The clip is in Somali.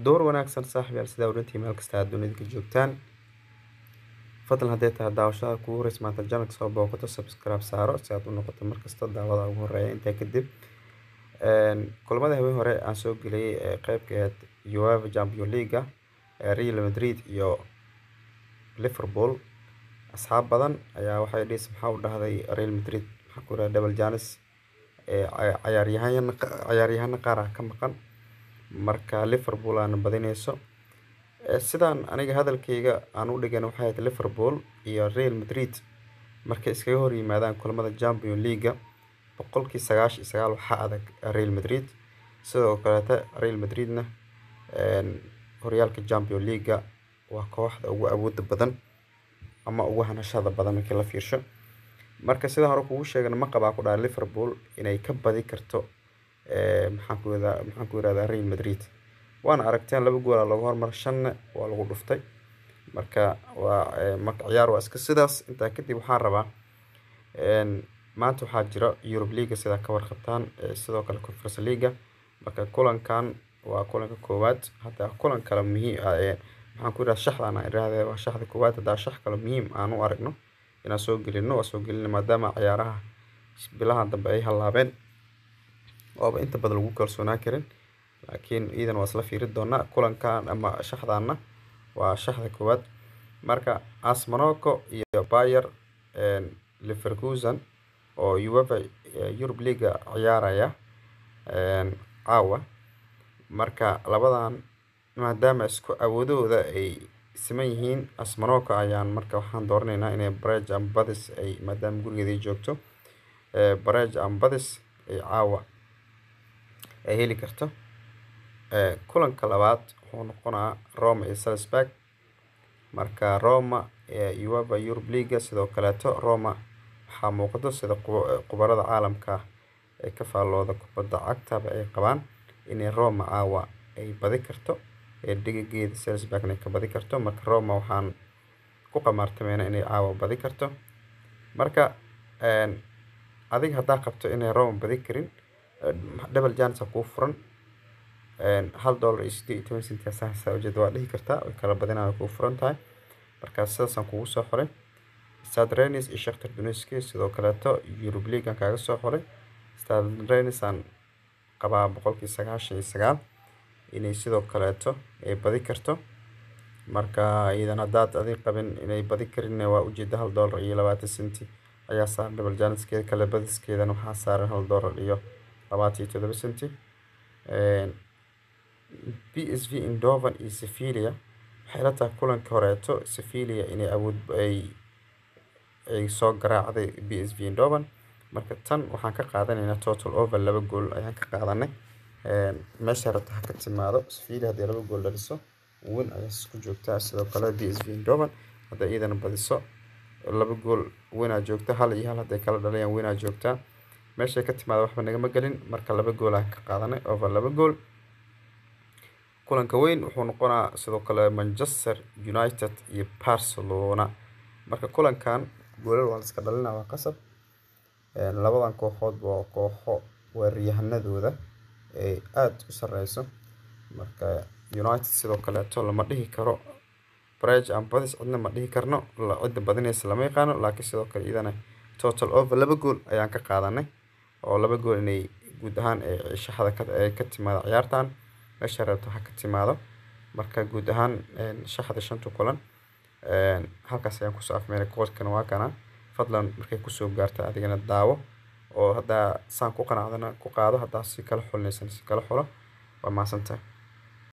door wanaagsan saaxiibayaal sida orantii meel kasta aad dunida ka joogtaan fadlan haddii tahay daawashada kugu horeysa maanta channelka soo booqato subscribe saaro si aad u noqoto markasta daawada ugu horeeya intaa kadib kulamada habeen hore aan soo geliyay qaybkeed UEFA Champions League Real Madrid iyo Liverpool asxaab badan ayaa waxay dhis maxaa u dhahday Real Madrid maxaa ku raad double chance ciyaaryahan qaar ah ka maqan marka Liverpool aan badinayso sidaan aniga hadalkayga aan u dhigan waxay ahayd Liverpool iyo Real Madrid markay iskaga hor yimaadaan kulamada Champions League boqolkii 99 waxa adag Real Madrid sidoo kale Real Madridna horyaalka Champions League waa kooxda ugu awoodda badan ama ugu hanashada badan markii la fiirsho marka sida hore kugu sheegana ma qabaa ku dhaar Liverpool inay ka badi karto maxaan ku yiraahdaa Real Madrid waana aragteen laba gool lagu hormar shan waa lagu dhuftay marka waa ciyaar waa iska sidaas inta kadib waxaan rabaa maanta waxaa jira Europe League sida ka warqabtaan sidoo kale Conference League marka kulankan waa kulanka koowaad hadda kulan kale muhiim maxaan ku yiraahdaa shaxdana iraahday waa shaxda koowaad hadda shax kale muhiim aan u aragno inaan soo gelino maadaama ciyaaraha bilaha dambe ay halaabeen oo inta badan lagu kalsoonaan karin laakiin iidan waa isla fiiri doonaa kulankan ama shaxdana waa shaxda koowaad marka AS Monaco iyo Bayer Leverkusen oo UEFA Europe League ciyaaraya caawa marka labadan maadaama isku awoodooda ay siman yihiin AS Monaco ayaan marka waxaan dooranaynaa inay Barrage and Badis ay maadaama gurigeeda joogto Barrage and Badis ay caawa ay heli karto kulanka labaad wuxuu noqonaa Roma iyo Salzburg marka Roma UEFA Europe League sidoo kale Roma waxaa muuqato sida qubarada caalamka ay ka faalooda kubadda cagta ay qabaan inay Roma caawa ay badi karto dhigigeeda Salzburg ay ka badi karto marka Roma waxaan ku qamartamayna inay caawa badi karto marka adiga hadaa qabto inay Roma badi karin double chance ku furan $1 is 18 cents ujeed waa dhihi kartaa way kala badinayaan ku furan tahay marka sidaasan kugu soo xoray Stade Rennes iyo Shakhtar Donetsk sidoo kale Europe League aan kaaga soo xoray Stade Rennes aan qabaa 99% inay sidoo kale ay badi karto marka iidan hadaad adiga qabin inay badi karin waa ujeeda $1 iyo 20 senti ayaa saaran double chance kala badiskeedan waxaa saaran $1 iyo 27 senti PSV Eindhoven iyo Sevilla waxay la tahay kulanka horeeto Sevilla inay awood ay soo garaacday PSV Eindhoven marka tan waxaan ka qaadanaynaa total over 2 gool ayaan ka qaadanay meesha rabta ka timaado Sevilla hadii 2 gool dhaliso win ay isku joogtaa sidoo kale PSV Eindhoven hadda iidan badiso 2 gool win joogta hal iyo hal haday kala dhalayaan win joogta meesha ka timaado waxba naga magalin marka 2 gool aan ka qaadanay over 2 gool kulanka weyn wuxuu noqonaa sidoo kale Manchester United iyo Barcelona marka kulankan goolal waa iska dhalinaa waa qasab labadan kooxood waa kooxo weeraryahanadooda ay aad u sareyso marka United sidoo kale lama dhihi karo Barrage and Badis cidna ma dhihi karno cid badinaysa lama yaqaano laakiin sidoo kale idana total over 2 gool ayaan ka qaadanay oo 2 gool inay guud ahaan shaxda ka timaado ciyaartan meesha rabto waxa ka timaado marka guud ahaan shaxda shanta kulan halkaas ayaan ku soo afmeeray qoolkana waa kana fadlan markay ku soo gaarto adigana daawo oo hada saan ku qanacdana ku qaado hada si kala xulinaysan si kala xulo waa maasanta